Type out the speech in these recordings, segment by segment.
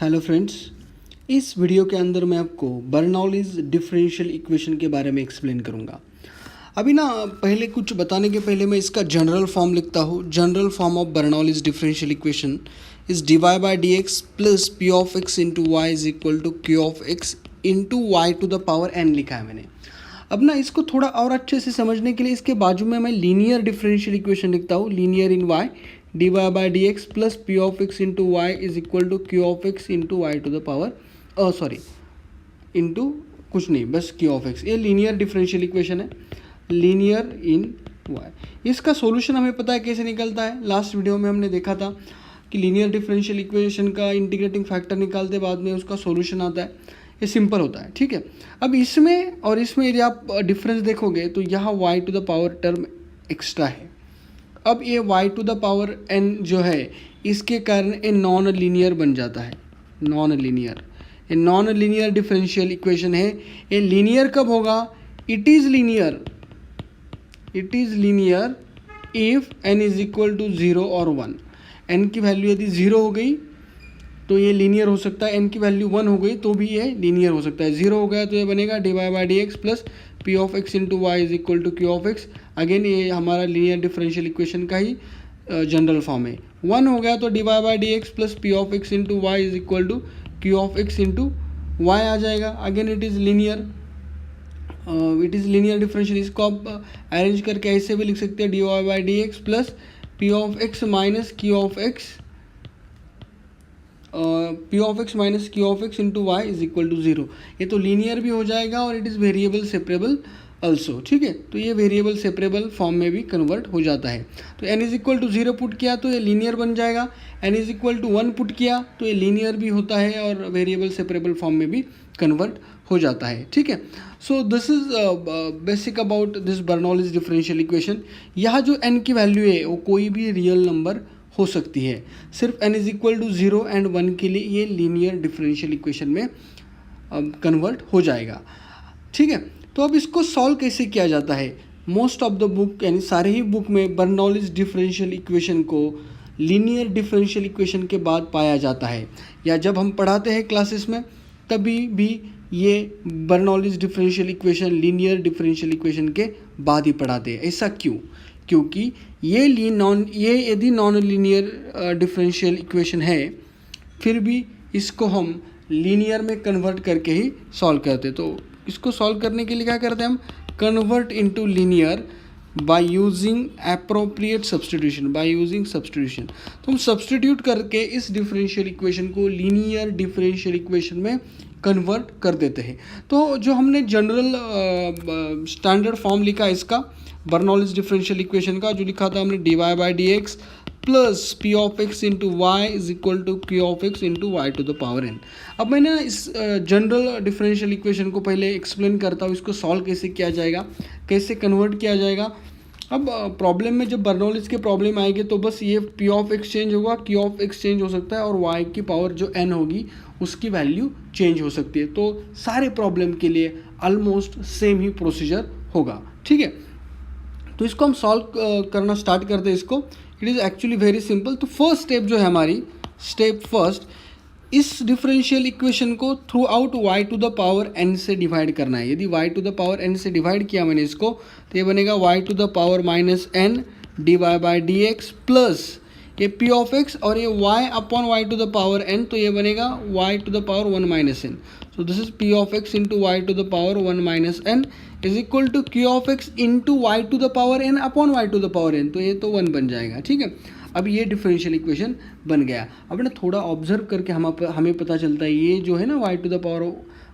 Hello friends, इस video के अंदर मैं आपको बर्नौलीज डिफरेंशियल इक्वेशन के बारे में एक्सप्लेन करूंगा। अभी ना पहले कुछ बताने के पहले मैं इसका जनरल फॉर्म लिखता हूँ। General form of Bernoulli's differential equation is d y by d x plus P of x into y is equal to Q of x into y to the power n लिखा है मैंने। अब ना इसको थोड़ा और अच्छे से समझने के लिए इसके बाजू में मैं लीनियर डिफरेंशियल इक्वेशन लिखता हूँ। Linear in y d y by d x plus P of x into y is equal to Q of x into y to the power into कुछ नहीं, बस क्यू ऑफ एक्स। ये linear differential equation है, linear in y. इसका solution हमें पता है कैसे निकलता है। लास्ट वीडियो में हमने देखा था कि लीनियर डिफरेंशियल इक्वेशन का इंटीग्रेटिंग फैक्टर निकालते बाद में उसका सॉल्यूशन आता है। ये सिंपल होता है, ठीक है। अब इसमें और इसमें यदि आप डिफरेंस देखोगे तो यहाँ y to the power term extra है। अब ये y to the power n जो है इसके कारण ये नॉन लीनियर बन जाता है। नॉन लीनियर, ये नॉन लीनियर डिफरेंशियल इक्वेशन है। ये लीनियर कब होगा? It is linear if n is equal to 0 और 1। n की वैल्यू यदि 0 हो गई तो ये लीनियर हो सकता है, n की वैल्यू 1 हो गई तो भी ये लीनियर हो सकता है। 0 हो गया तो ये बनेगा d y by d x plus P of x into y is equal to Q of x. Again ये हमारा लीनियर डिफरेंशियल इक्वेशन का ही जनरल फॉर्म है। 1 हो गया तो d y by d x plus P of x into y is equal to Q of x into y आ जाएगा। Again it is linear differential. इसको आप अरेंज करके ऐसे भी लिख सकते हैं, d y by d x plus P of x minus Q of x into y is equal to 0। ये तो लीनियर भी हो जाएगा और it is variable separable also, ठीक है। तो ये वेरिएबल सेपरेबल फॉर्म में भी कन्वर्ट हो जाता है। तो n is equal to 0 put किया तो ये लीनियर बन जाएगा। n is equal to 1 put किया तो ये लीनियर भी होता है और वेरिएबल सेपरेबल फॉर्म में भी कन्वर्ट हो जाता है, ठीक है। सो this is basic about this Bernoulli's differential equation. यहाँ जो n की वैल्यू है वो कोई भी रियल नंबर हो सकती है। सिर्फ n is equal to 0 and 1 के लिए ये लीनियर डिफरेंशियल इक्वेशन में कन्वर्ट हो जाएगा, ठीक है। तो अब इसको सॉल्व कैसे किया जाता है? मोस्ट ऑफ द बुक यानी सारे ही बुक में बर्नौलीज डिफरेंशियल इक्वेशन को लीनियर डिफरेंशियल इक्वेशन के बाद पाया जाता है, या जब हम पढ़ाते हैं क्लासेस में तभी भी ये Bernoulli's differential equation linear differential equation के बाद ही पढ़ाते हैं। ऐसा क्यों? क्योंकि ये यदि नॉन लीनियर डिफरेंशियल इक्वेशन है फिर भी इसको हम लीनियर में कन्वर्ट करके ही सॉल्व करते हैं। तो इसको सॉल्व करने के लिए क्या करते हैं हम? Convert into linear by using appropriate substitution. तो हम सब्स्टिट्यूट करके इस डिफरेंशियल इक्वेशन को लीनियर डिफरेंशियल इक्वेशन में कन्वर्ट कर देते हैं। तो जो हमने जनरल स्टैंडर्ड फॉर्म लिखा है इसका बर्नौलीज डिफरेंशियल इक्वेशन का, जो लिखा था हमने d y by d x plus P of x into y is equal to Q of x into y to the power n. अब मैंने इस जनरल डिफरेंशियल इक्वेशन को पहले एक्सप्लेन करता हूँ, इसको सॉल्व कैसे किया जाएगा, कैसे कन्वर्ट किया जाएगा। अब प्रॉब्लम में जब बर्नौलीज के प्रॉब्लम आएगी तो बस ये पी ऑफ एक्स चेंज होगा, क्यू ऑफ एक्स चेंज हो सकता है और वाई की पावर जो एन होगी उसकी वैल्यू चेंज हो सकती है। तो सारे प्रॉब्लम के लिए ऑलमोस्ट सेम ही प्रोसीजर होगा, ठीक है। तो इसको हम सॉल्व करना स्टार्ट करते हैं इसको। It is actually very simple. तो फर्स्ट स्टेप जो है हमारी, स्टेप फर्स्ट, इस डिफरेंशियल इक्वेशन को through out y to the power n से डिवाइड करना है। यदि y to the power n से डिवाइड किया मैंने इसको तो ये बनेगा y to the power minus n d y by d x plus ये पी ऑफ एक्स और ये y upon y to the power n, तो ये बनेगा y to the power 1 minus n. So this is p of x into y to the power 1 minus n is equal to Q of x into y to the power n upon y to the power n, तो ये तो 1 बन जाएगा, ठीक है। अब ये differential equation बन गया। अब ना थोड़ा ऑब्जर्व करके हमें पता चलता है ये जो है ना y to the power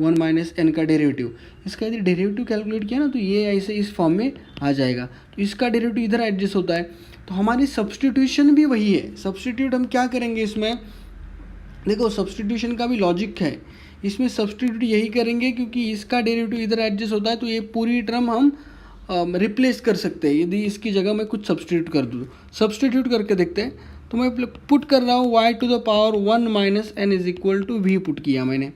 1 minus n का डेरिवेटिव, इसका यदि डेरिवेटिव कैलकुलेट किया ना तो ये ऐसे इस फॉर्म में आ जाएगा। तो इसका डेरिवेटिव इधर एडजस्ट होता है, तो हमारी सब्स्टिट्यूशन भी वही है। सब्स्टिट्यूट हम क्या करेंगे इसमें? देखो सब्स्टिट्यूशन का भी लॉजिक है, इसमें सब्स्टिट्यूट यही करेंगे क्योंकि इसका डेरिवेटिव इधर एडजस्ट होता है तो ये पूरी टर्म हम रिप्लेस कर सकते हैं। यदि इसकी जगह मैं कुछ सब्स्टिट्यूट कर दूँ, सब्स्टिट्यूट करके देखते हैं। तो मैं पुट कर रहा हूँ y to the power 1 minus n is equal to v put किया मैंने,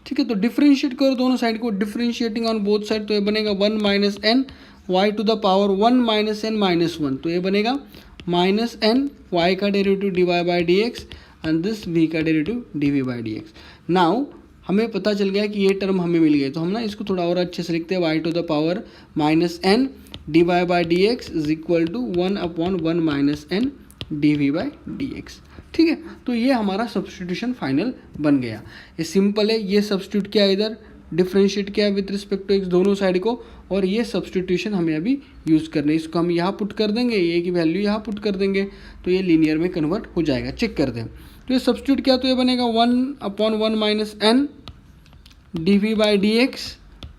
ठीक है। तो डिफ्रेंशिएट करो दोनों साइड को, डिफ्रेंशिएटिंग ऑन बोथ साइड, तो ये बनेगा 1 minus n y to the power 1 minus n minus 1, तो ये बनेगा माइनस एन वाई का derivative d y by d x and this v का derivative dv by d x. Now हमें पता चल गया कि ये टर्म हमें मिल गई, तो हम ना इसको थोड़ा और अच्छे से लिखते हैं, y to the power minus n d y by d x is equal to 1/1 minus n d v by d x. ठीक है, तो ये हमारा सब्सटीट्यूशन फाइनल बन गया। ये सिंपल है, ये सब्सटीट्यूट किया इधर, डिफ्रेंशिएट किया विद रिस्पेक्ट टू एक्स दोनों साइड को, और ये सब्सटीट्यूशन हमें अभी यूज़ करना है। इसको हम यहाँ पुट कर देंगे, ये की वैल्यू यहाँ पुट कर देंगे, तो ये लीनियर में कन्वर्ट हो जाएगा। चेक कर दें, तो ये सब्सटीट्यूट किया तो ये बनेगा 1/1 minus n d v by d x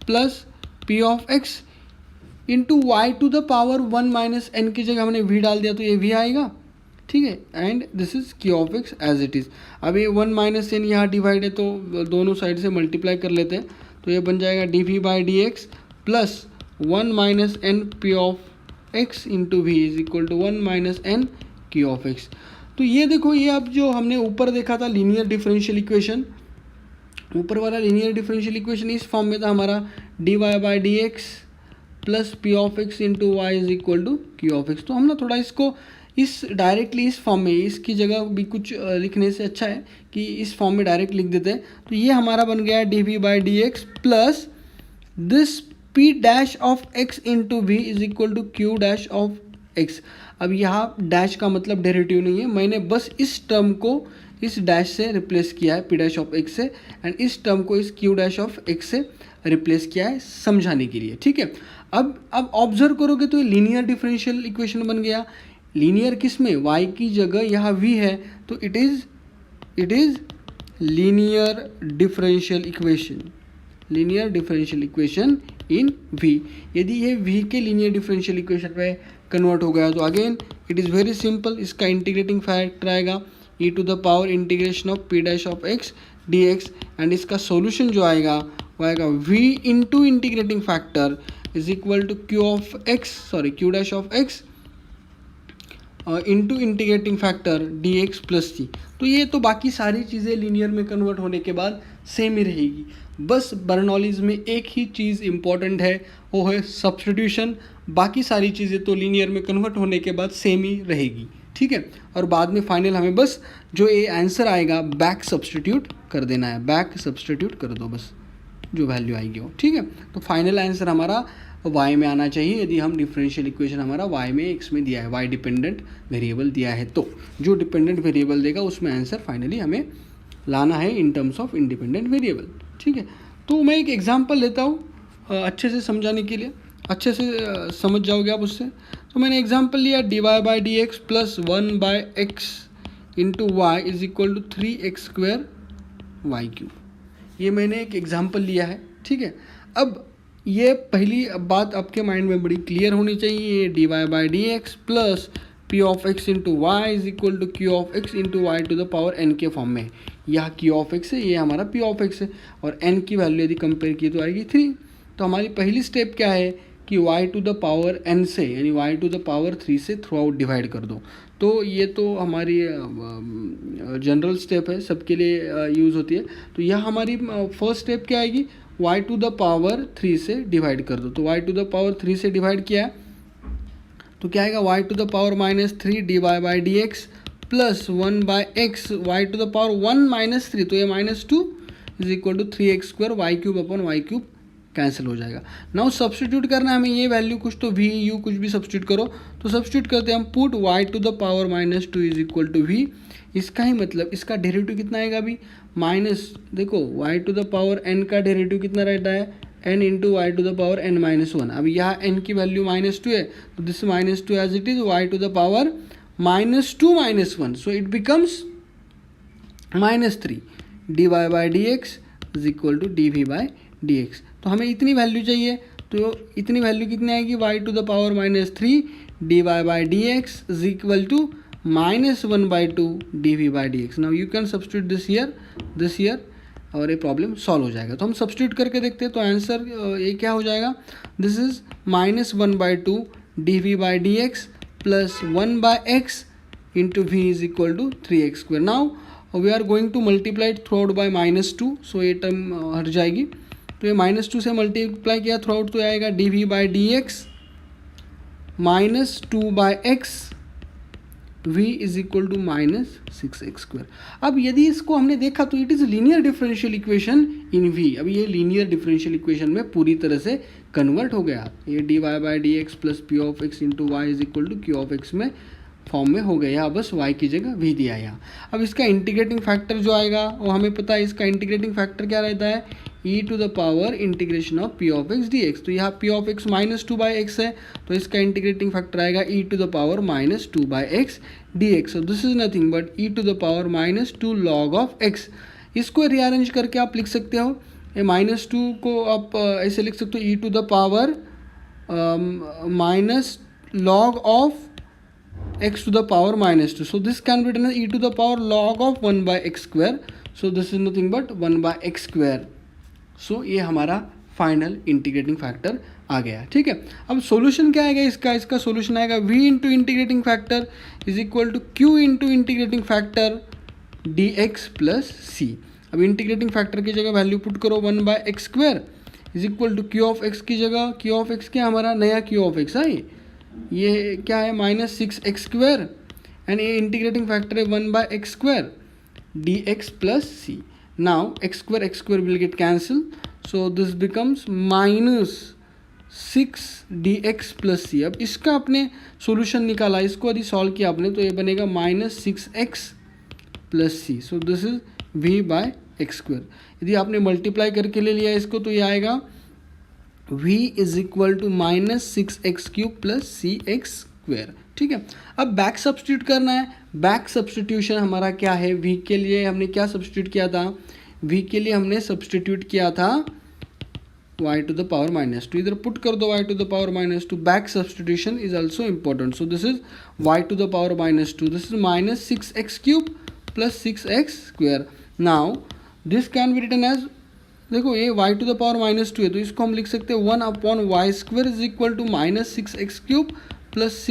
plus P of x into y to the power 1 minus n की जगह हमने v डाल दिया तो ये v आएगा। ठीक है, and this is q of x as it is. अब ये 1 माइनस एन यहाँ डिवाइड है तो दोनों साइड से मल्टीप्लाई कर लेते हैं, तो ये बन जाएगा dv by d x plus 1 minus n p of x into v is equal to 1 minus n q of x। तो ये देखो, ये अब जो हमने ऊपर देखा था लीनियर डिफरेंशियल इक्वेशन, ऊपर वाला लीनियर डिफरेंशियल इक्वेशन इस फॉर्म में था हमारा dy by d x plus P of x into y is equal to Q of x. तो हम ना थोड़ा इसको इस डायरेक्टली इस फॉर्म में, इसकी जगह भी कुछ लिखने से अच्छा है कि इस फॉर्म में डायरेक्ट लिख देते हैं। तो ये हमारा बन गया d v by d x plus this p dash of x into v is equal to q dash of x. अब यहाँ डैश का मतलब डेरिवेटिव नहीं है, मैंने बस इस टर्म को इस डैश से रिप्लेस किया है पी डैश ऑफ एक्स से, एंड इस टर्म को इस क्यू डैश ऑफ एक्स से रिप्लेस किया है समझाने के लिए। ठीक है, अब ऑब्जर्व करोगे तो ये लीनियर डिफरेंशियल इक्वेशन बन गया। लीनियर किस में, y की जगह यहाँ v है, तो it is linear differential equation, linear differential equation in v। यदि ये v के लीनियर डिफरेंशियल इक्वेशन में कन्वर्ट हो गया तो again it is very simple, इसका इंटीग्रेटिंग फैक्टर आएगा e to the power integration of p dash of x dx, and इसका सॉल्यूशन जो आएगा वो आएगा v into integrating factor is equal to q dash of x into integrating factor d x plus सी। तो ये तो बाकी सारी चीज़ें लीनियर में कन्वर्ट होने के बाद सेम ही रहेगी, बस बर्नौलीज में एक ही चीज़ इम्पॉर्टेंट है, वो है सब्स्टिट्यूशन। बाकी सारी चीज़ें तो लीनियर में कन्वर्ट होने के बाद सेम ही रहेगी। ठीक है, और बाद में फाइनल हमें बस जो ये आंसर आएगा बैक सब्स्टिट्यूट कर देना है, बैक सब्स्टिट्यूट कर दो बस जो वैल्यू आएगी वो। ठीक है, तो फाइनल आंसर हमारा y में आना चाहिए, यदि हम डिफरेंशियल इक्वेशन हमारा y में x में दिया है, y डिपेंडेंट वेरिएबल दिया है, तो जो डिपेंडेंट वेरिएबल देगा उसमें आंसर फाइनली हमें लाना है in terms of independent variable. ठीक है, तो मैं एक एग्जांपल लेता हूँ अच्छे से समझाने के लिए, अच्छे से समझ जाओगे आप उससे। तो मैंने एग्जांपल लिया dy by d x plus 1 by x into y is equal to 3x square y cube. ये मैंने एक एग्जांपल लिया है। ठीक है, अब ये पहली बात आपके माइंड में बड़ी क्लियर होनी चाहिए, ये d y by d x plus P of x into y is equal to Q of x into y to the power n के फॉर्म में है। यह क्यू ऑफ एक्स है, ये हमारा पी ऑफ एक्स है, और एन की वैल्यू यदि कंपेयर की तो आएगी 3। तो हमारी पहली स्टेप क्या है कि y to the power n से, यानी वाई टू द पावर 3 से थ्रू आउट डिवाइड कर दो। तो ये तो हमारी जनरल स्टेप है, सबके लिए यूज़ होती है। तो यह हमारी फर्स्ट स्टेप क्या आएगी, y टू द पावर 3 से डिवाइड कर दो। तो y टू द पावर 3 से डिवाइड किया तो क्या आएगा, y to the power -3 d y by d x plus 1 by x y to the power 1 minus 3, तो ये -2 is equal to 3x square y cube upon y cube cancel हो जाएगा। Now substitute करना है हमें, ये वैल्यू कुछ तो v u कुछ भी सब्सटीट्यूट करो, तो सब्सटीट्यूट करते हैं हम, put y to the power -2 is equal to v। इसका ही मतलब इसका डेरिवेटिव कितना आएगा अभी, माइनस, देखो y to the power n का डेरिवेटिव कितना रहता है, n into y to the power n-1। अब यहाँ n की वैल्यू -2 है, तो this -2 as it is y to the power -2 so it becomes -3 d y by d x is equal to d v by d x. तो हमें इतनी value चाहिए, तो इतनी वैल्यू कितनी आएगी, y to the power -3 d y by d x is equal to -1/2 d v by d x. Now you can substitute this here और ये प्रॉब्लम सॉल्व हो जाएगा। तो हम सब्सटीट्यूट करके देखते हैं, तो आंसर ये क्या हो जाएगा, this is -1/2 d v by d x plus 1 by x into v is equal to 3x square. Now we are going to multiply through out by -2, so ये टर्म हट जाएगी। तो ये -2 से मल्टीप्लाई किया थ्रू आउट तो आएगा d v by d x -2 by x v is equal to minus 6x²। अब यदि इसको हमने देखा तो it is linear differential equation in v। अब ये लीनियर डिफरेंशियल इक्वेशन में पूरी तरह से कन्वर्ट हो गया। ये dy/dx plus P of x into y is equal to Q of x में फॉर्म में हो गया। बस y की जगह v दिया यहाँ। अब इसका इंटीग्रेटिंग फैक्टर जो आएगा वो हमें पता है, इसका इंटीग्रेटिंग फैक्टर क्या रहता है, e to the power integration of p of x dx। तो यहाँ p ऑफ एक्स -2/x है, तो इसका इंटीग्रेटिंग फैक्टर आएगा e to the power -2/x dx। So this is nothing but e to the power -2 log of x। इसको rearrange करके आप लिख सकते हो, ये -2 को आप ऐसे लिख सकते हो e to the power minus log of x to the power -2. So this can be written as e to the power log of 1/x². So this is nothing but 1/x². So ये हमारा final integrating factor आ गया। ठीक है, अब solution क्या आएगा इसका solution आएगा v into integrating factor is equal to q into integrating factor dx plus c। अब इंटीग्रेटिंग फैक्टर की जगह वैल्यू पुट करो 1/x² is equal to q of x की जगह q ऑफ x क्या हमारा नया q ऑफ x है, ये क्या है -6x² एंड ये इंटीग्रेटिंग फैक्टर है 1/x² dx plus c। Now x² will get cancel, so this becomes -6 dx plus c। अब इसका आपने सॉल्यूशन निकाला, इसको यदि सॉल्व किया आपने तो ये बनेगा -6x plus c। So this is v/x²। यदि आपने मल्टीप्लाई करके ले लिया इसको तो ये आएगा v is equal to -6x³ plus cx²। ठीक है, अब बैक सब्स्टिट्यूट करना है। बैक सब्स्टिट्यूशन हमारा क्या है, v के लिए हमने क्या सब्स्टिट्यूट किया था, v के लिए हमने सब्स्टिट्यूट किया था y टू द पावर -2। इधर पुट कर दो y to the power -2। Back substitution is also important. So this is y to the power -2, this is -6x³ plus 6x²। Now this can be written as, देखो ये y to the power -2 है तो इसको हम लिख सकते हैं 1/y² is equal to -6x³ plus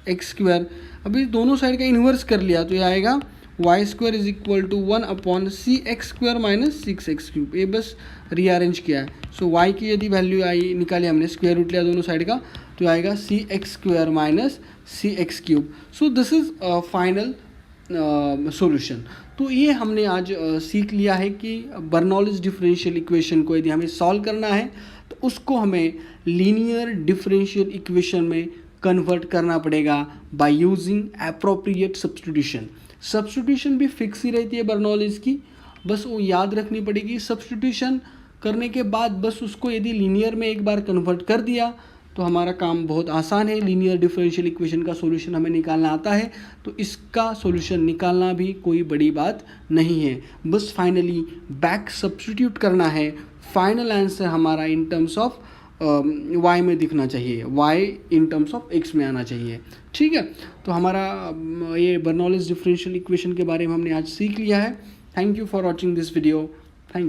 cx²। अभी दोनों साइड का इन्वर्स कर लिया तो ये आएगा y² is equal to 1/cx² minus 6x³। ये बस रीअरेंज किया है। सो y की यदि वैल्यू आई निकाली हमने, स्क्वायर रूट लिया दोनों साइड का, तो आएगा cx² minus cx³। So this is final solution. तो ये हमने आज सीख लिया है कि बर्नौलीज डिफरेंशियल इक्वेशन को यदि हमें सॉल्व करना है तो उसको हमें लीनियर डिफरेंशियल इक्वेशन में कन्वर्ट करना पड़ेगा by using appropriate substitution. Substitution भी फिक्स ही रहती है बर्नौलीज की, बस वो याद रखनी पड़ेगी। सब्स्टिट्यूशन करने के बाद बस उसको यदि लीनियर में एक बार कन्वर्ट कर दिया तो हमारा काम बहुत आसान है। लीनियर डिफरेंशियल इक्वेशन का सॉल्यूशन हमें निकालना आता है तो इसका सॉल्यूशन निकालना भी कोई बड़ी बात नहीं है, बस फाइनली बैक सब्स्टिट्यूट करना है। फाइनल आंसर हमारा इन टर्म्स ऑफ y में दिखना चाहिए, y in terms of x में आना चाहिए। ठीक है, तो हमारा ये बर्नौलीज डिफरेंशियल इक्वेशन के बारे में हमने आज सीख लिया है। Thank you for watching this video.